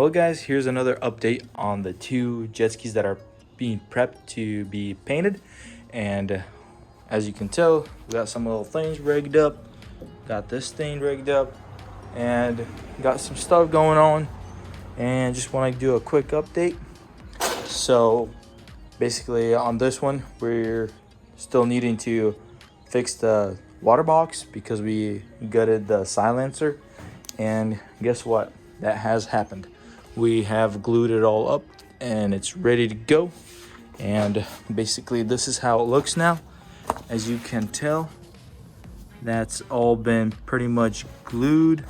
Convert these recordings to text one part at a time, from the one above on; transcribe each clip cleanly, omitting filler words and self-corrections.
Well guys, here's another update on the two jet skis that are being prepped to be painted. And as you can tell, we got some little things rigged up, got this thing rigged up, and got some stuff going on. And just want to do a quick update. So basically on this one, we're still needing to fix the water box because we gutted the silencer. And guess what? That has happened. We have glued it all up and it's ready to go. And basically this is how it looks now. As you can tell, that's all been pretty much glued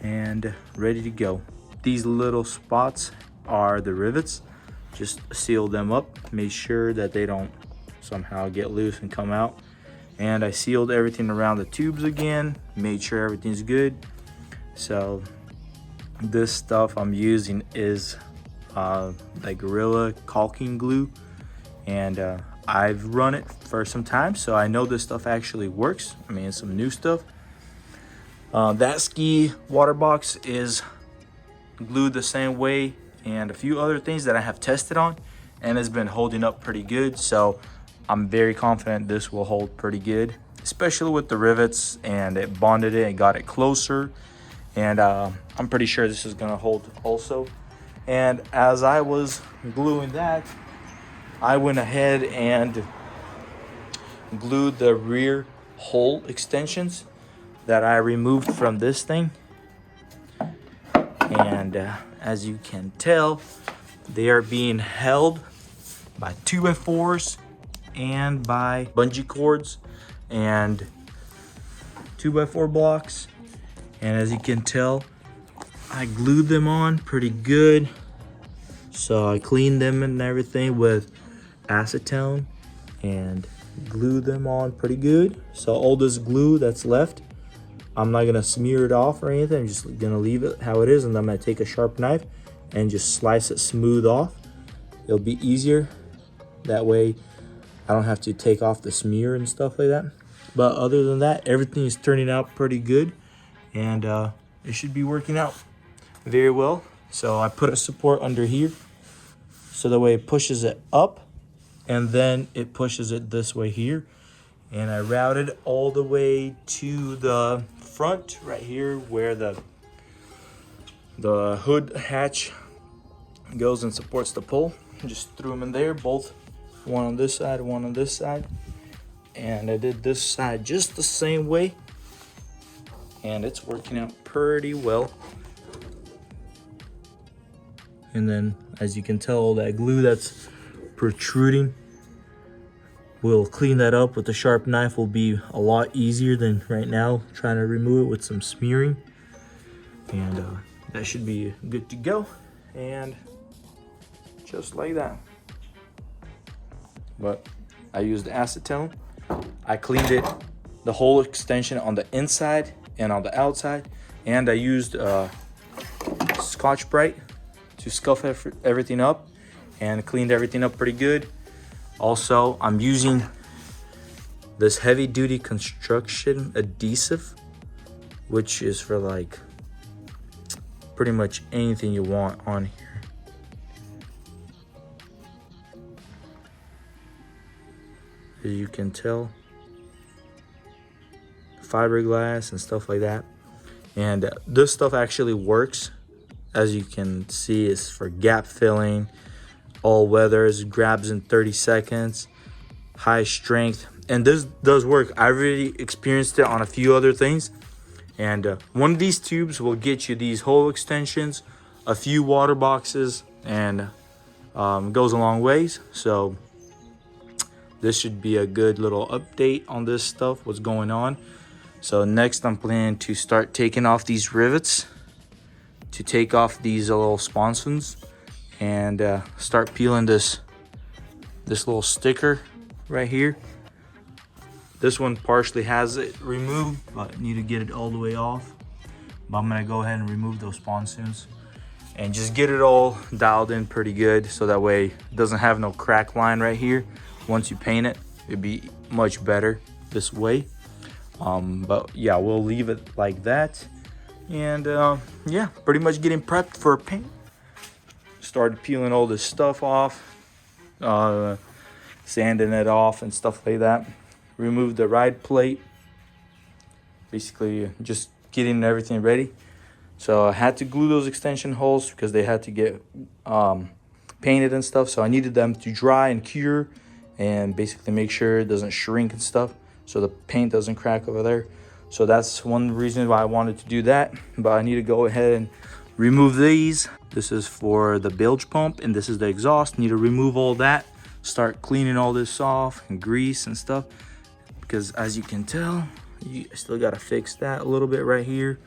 and ready to go. These little spots are the rivets. Just seal them up, make sure that they don't somehow get loose and come out. And I sealed everything around the tubes again, made sure everything's good. So this stuff I'm using is like Gorilla caulking glue, and I've run it for some time, so I know this stuff actually works. I mean, it's some new stuff. That ski water box is glued the same way, and a few other things that I have tested on, and it's been holding up pretty good. So I'm very confident this will hold pretty good, especially with the rivets, and it bonded it and got it closer. And I'm pretty sure this is gonna hold also. And as I was gluing that, I went ahead and glued the rear hole extensions that I removed from this thing. And as you can tell, they are being held by 2x4s and by bungee cords and 2x4 blocks. And as you can tell, I glued them on pretty good. So I cleaned them and everything with acetone and glued them on pretty good. So all this glue that's left, I'm not gonna smear it off or anything. I'm just gonna leave it how it is, and I'm gonna take a sharp knife and just slice it smooth off. It'll be easier. That way I don't have to take off the smear and stuff like that. But other than that, everything is turning out pretty good. And it should be working out very well. So I put a support under here, so that way it pushes it up, and then it pushes it this way here. And I routed all the way to the front right here where the hood hatch goes and supports the pole. Just threw them in there, both, one on this side, one on this side. And I did this side just the same way, and it's working out pretty well. And then as you can tell, all that glue that's protruding, we'll clean that up with a sharp knife. Will be a lot easier than right now trying to remove it with some smearing. And that should be good to go. And just like that. But I used acetone. I cleaned it, the whole extension on the inside and on the outside, and I used Scotch-Brite to scuff everything up and cleaned everything up pretty good. Also, I'm using this heavy-duty construction adhesive, which is for like pretty much anything you want on here. As you can tell, fiberglass and stuff like that. And this stuff actually works. As you can see, it's for gap filling, all weathers, grabs in 30 seconds, high strength. And this does work. I already experienced it on a few other things. And one of these tubes will get you these hole extensions, a few water boxes, and goes a long ways. So this should be a good little update on this stuff, what's going on. So next I'm planning to start taking off these rivets, to take off these little sponsons, and start peeling this little sticker right here. This one partially has it removed, but I need to get it all the way off. But I'm gonna go ahead and remove those sponsons and just get it all dialed in pretty good, so that way it doesn't have no crack line right here. Once you paint it, it'd be much better this way. But yeah, we'll leave it like that And yeah, pretty much getting prepped for paint. Started peeling all this stuff off, sanding it off and stuff like that. Removed the ride plate, basically just getting everything ready. So I had to glue those extension holes because they had to get painted and stuff. So I needed them to dry and cure and basically make sure it doesn't shrink and stuff, so the paint doesn't crack over there. So that's one reason why I wanted to do that. But I need to go ahead and remove these. This is for the bilge pump and this is the exhaust. Need to remove all that, start cleaning all this off and grease and stuff, because as you can tell, you still got to fix that a little bit right here,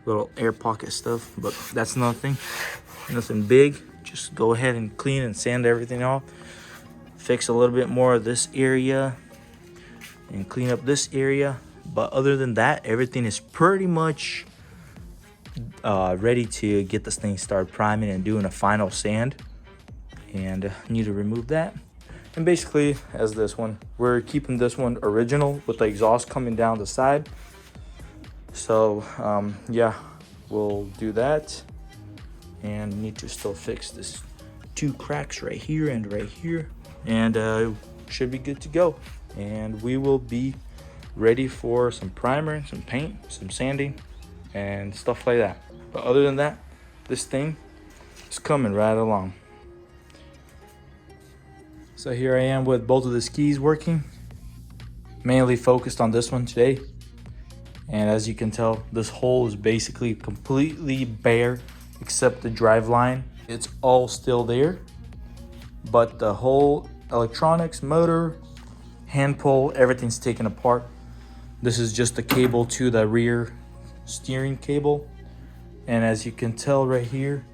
little air pocket stuff, but that's nothing big. Just go ahead and clean and sand everything off, fix a little bit more of this area and clean up this area. But other than that, everything is pretty much ready to get this thing started priming and doing a final sand. And need to remove that. And basically, as this one, we're keeping this one original with the exhaust coming down the side. So yeah, we'll do that. And need to still fix this 2 cracks right here and right here, and should be good to go. And we will be ready for some primer, some paint, some sanding and stuff like that. But other than that, this thing is coming right along. So here I am with both of the skis working, mainly focused on this one today. And as you can tell, this hole is basically completely bare except the drive line. It's all still there, but the whole electronics, motor, hand pull, everything's taken apart. This is just the cable to the rear steering cable. And as you can tell right here,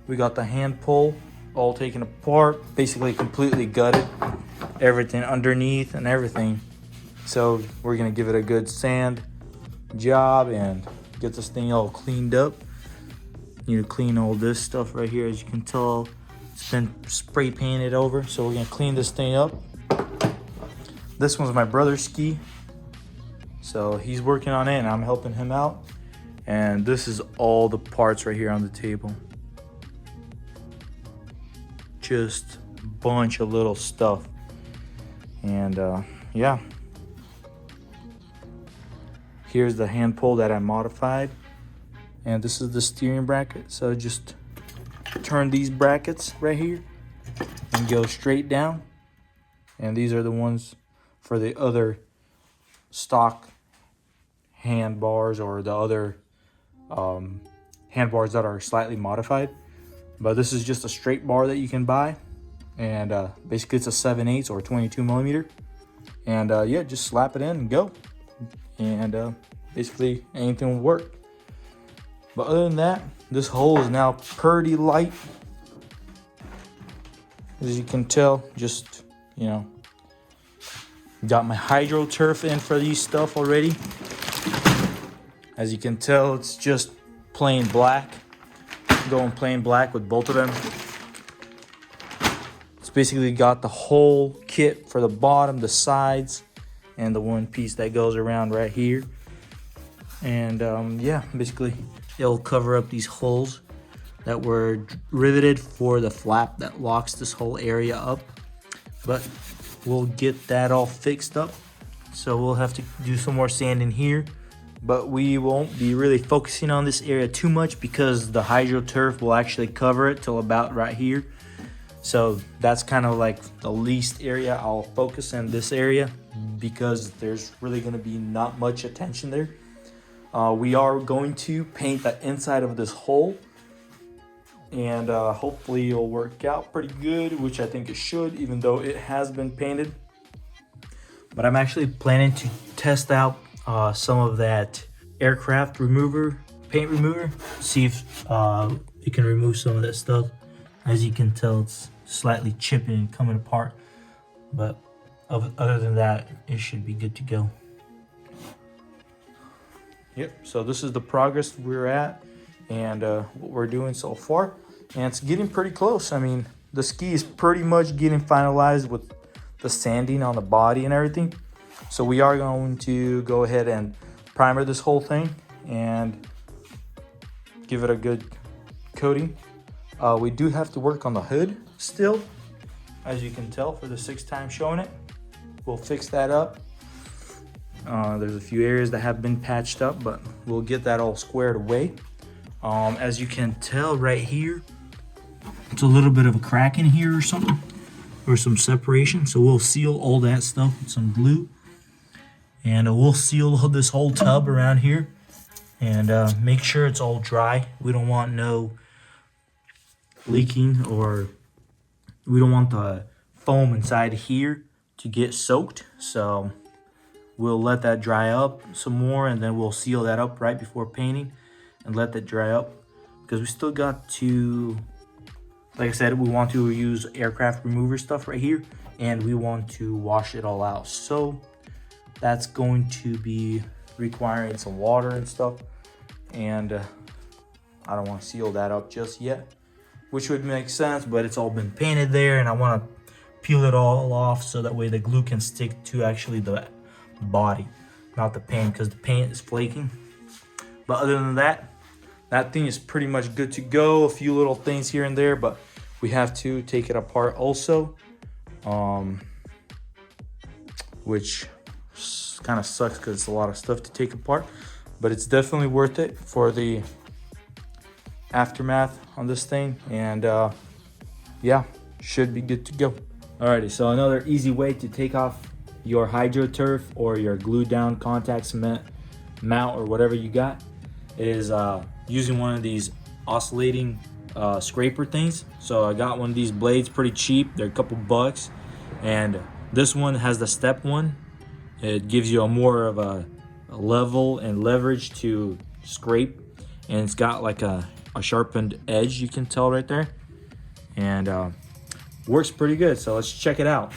we got the hand pull all taken apart, basically completely gutted, everything underneath and everything. So we're gonna give it a good sand job and get this thing all cleaned up. Need to clean all this stuff right here. As you can tell, it's been spray painted over, so we're gonna clean this thing up. This one's my brother's ski, so he's working on it and I'm helping him out. And this is all the parts right here on the table. Just a bunch of little stuff. And yeah, here's the hand pull that I modified, and this is the steering bracket. So just turn these brackets right here and go straight down, and these are the ones for the other stock handbars or the other handbars that are slightly modified. But this is just a straight bar that you can buy, and basically it's a 7/8 or 22 millimeter. And yeah, just slap it in and go, and basically anything will work. But other than that, this hole is now pretty light, as you can tell. Just, you know, got my hydro turf in for these stuff already. As you can tell, it's just plain black, going plain black with both of them. It's basically got the whole kit for the bottom, the sides, and the one piece that goes around right here. And yeah, basically it'll cover up these holes that were riveted for the flap that locks this whole area up. But we'll get that all fixed up, so we'll have to do some more sanding here. But we won't be really focusing on this area too much because the hydro turf will actually cover it till about right here. So that's kind of like the least area I'll focus in, this area, because there's really going to be not much attention there. We are going to paint the inside of this hole, and hopefully it'll work out pretty good, which I think it should, even though it has been painted. But I'm actually planning to test out some of that aircraft remover, paint remover, see if it can remove some of that stuff. As you can tell, it's slightly chipping and coming apart, but other than that, it should be good to go. Yep, so this is the progress we're at and what we're doing so far, and it's getting pretty close. I mean, the ski is pretty much getting finalized with the sanding on the body and everything. So we are going to go ahead and primer this whole thing, and give it a good coating. We do have to work on the hood still, as you can tell for the 6th time showing it. We'll fix that up. There's a few areas that have been patched up, but we'll get that all squared away. As you can tell right here, it's a little bit of a crack in here or something, or some separation. So we'll seal all that stuff with some glue, and we'll seal this whole tub around here, and make sure it's all dry. We don't want no leaking, or we don't want the foam inside here to get soaked. So we'll let that dry up some more, and then we'll seal that up right before painting and let that dry up, because we still got to, like I said, we want to use aircraft remover stuff right here, and we want to wash it all out. So that's going to be requiring some water and stuff, and I don't want to seal that up just yet, which would make sense, but it's all been painted there, and I want to peel it all off so that way the glue can stick to actually the body, not the paint, because the paint is flaking. But other than that, that thing is pretty much good to go. A few little things here and there, but we have to take it apart also, which kind of sucks because it's a lot of stuff to take apart, but it's definitely worth it for the aftermath on this thing. And yeah, should be good to go. Alrighty, so another easy way to take off your HydroTurf or your glue down contact cement mount or whatever you got is using one of these oscillating scraper things. So I got one of these blades, pretty cheap, they're a couple bucks, and this one has the step one. It gives you a more of a level and leverage to scrape, and it's got like a sharpened edge, you can tell right there, and works pretty good. So let's check it out.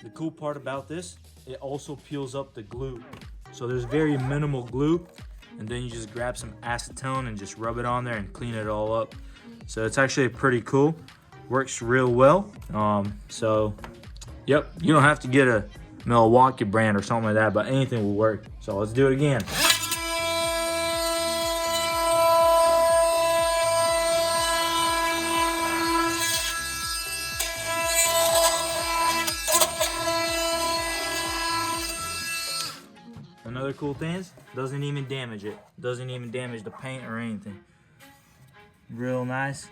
The cool part about this, it also peels up the glue. So there's very minimal glue, and then you just grab some acetone and just rub it on there and clean it all up. So it's actually pretty cool, works real well. So yep, you don't have to get a Milwaukee brand or something like that, but anything will work. So let's do it again. Another cool thing is, doesn't even damage it. Doesn't even damage the paint or anything. Real nice.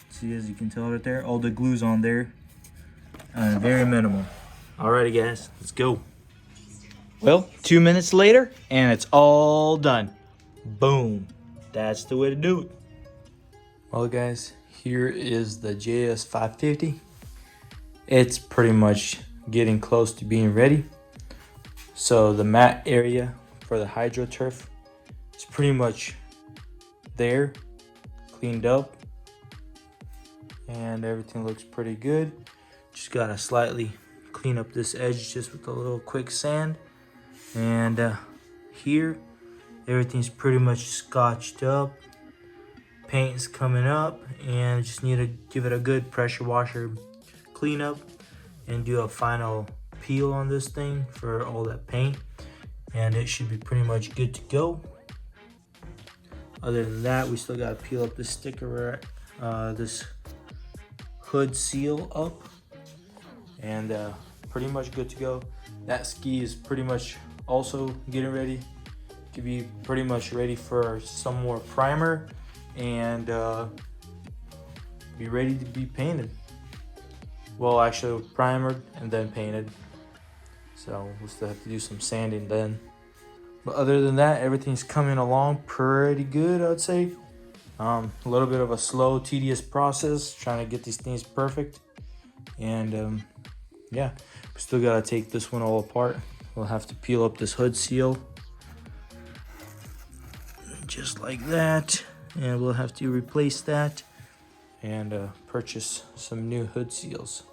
See, as you can tell right there, all the glue's on there. Very minimal. Alrighty guys, let's go. Well, 2 minutes later, and it's all done. Boom. That's the way to do it. Well guys, here is the Js550. It's pretty much getting close to being ready. So the mat area for the HydroTurf is pretty much there, cleaned up, and everything looks pretty good. Just gotta slightly clean up this edge just with a little quick sand. And here, everything's pretty much scotched up. Paint's coming up, and just need to give it a good pressure washer cleanup and do a final peel on this thing for all that paint, and it should be pretty much good to go. Other than that, we still got to peel up this sticker, this hood seal up, and pretty much good to go. That ski is pretty much also getting ready to be pretty much ready for some more primer and be ready to be painted. Well, actually primered and then painted. So we'll still have to do some sanding then. But other than that, everything's coming along pretty good, I'd say. A little bit of a slow, tedious process trying to get these things perfect. And yeah, we still gotta take this one all apart. We'll have to peel up this hood seal. Just like that. And we'll have to replace that and purchase some new hood seals.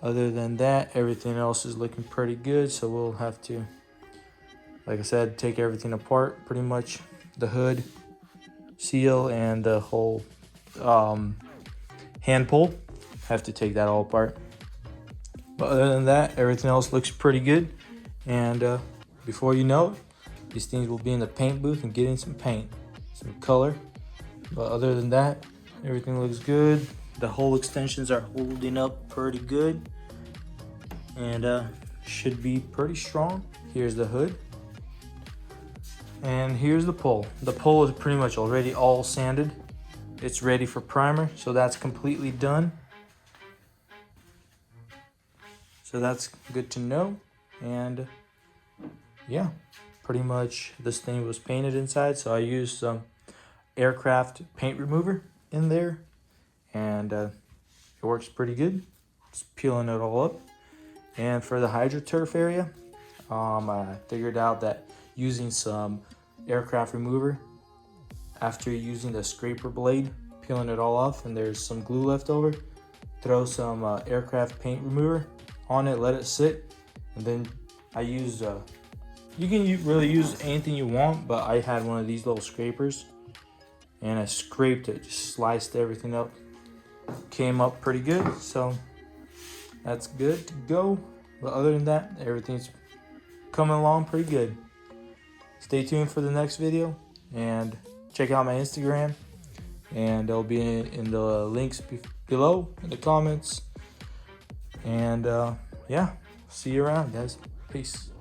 Other than that, everything else is looking pretty good. So we'll have to, like I said, take everything apart, pretty much the hood, seal, and the whole hand pull. Have to take that all apart. But other than that, everything else looks pretty good. And before you know it, these things will be in the paint booth and getting some paint, some color. But other than that, everything looks good. The whole extensions are holding up pretty good, and should be pretty strong. Here's the hood, and here's the pole. The pole is pretty much already all sanded. It's ready for primer, so that's completely done. So that's good to know. And yeah, pretty much this thing was painted inside, so I used some aircraft paint remover in there, and it works pretty good. Just peeling it all up. And for the HydroTurf area, I figured out that using some aircraft remover after using the scraper blade, peeling it all off, and there's some glue left over, throw some aircraft paint remover on it, let it sit, and then I used you can really use anything you want, but I had one of these little scrapers and I scraped it, just sliced everything up. Came up pretty good, so that's good to go. But other than that, everything's coming along pretty good. Stay tuned for the next video and check out my Instagram, and they'll be in the links below in the comments. And yeah, see you around, guys. Peace.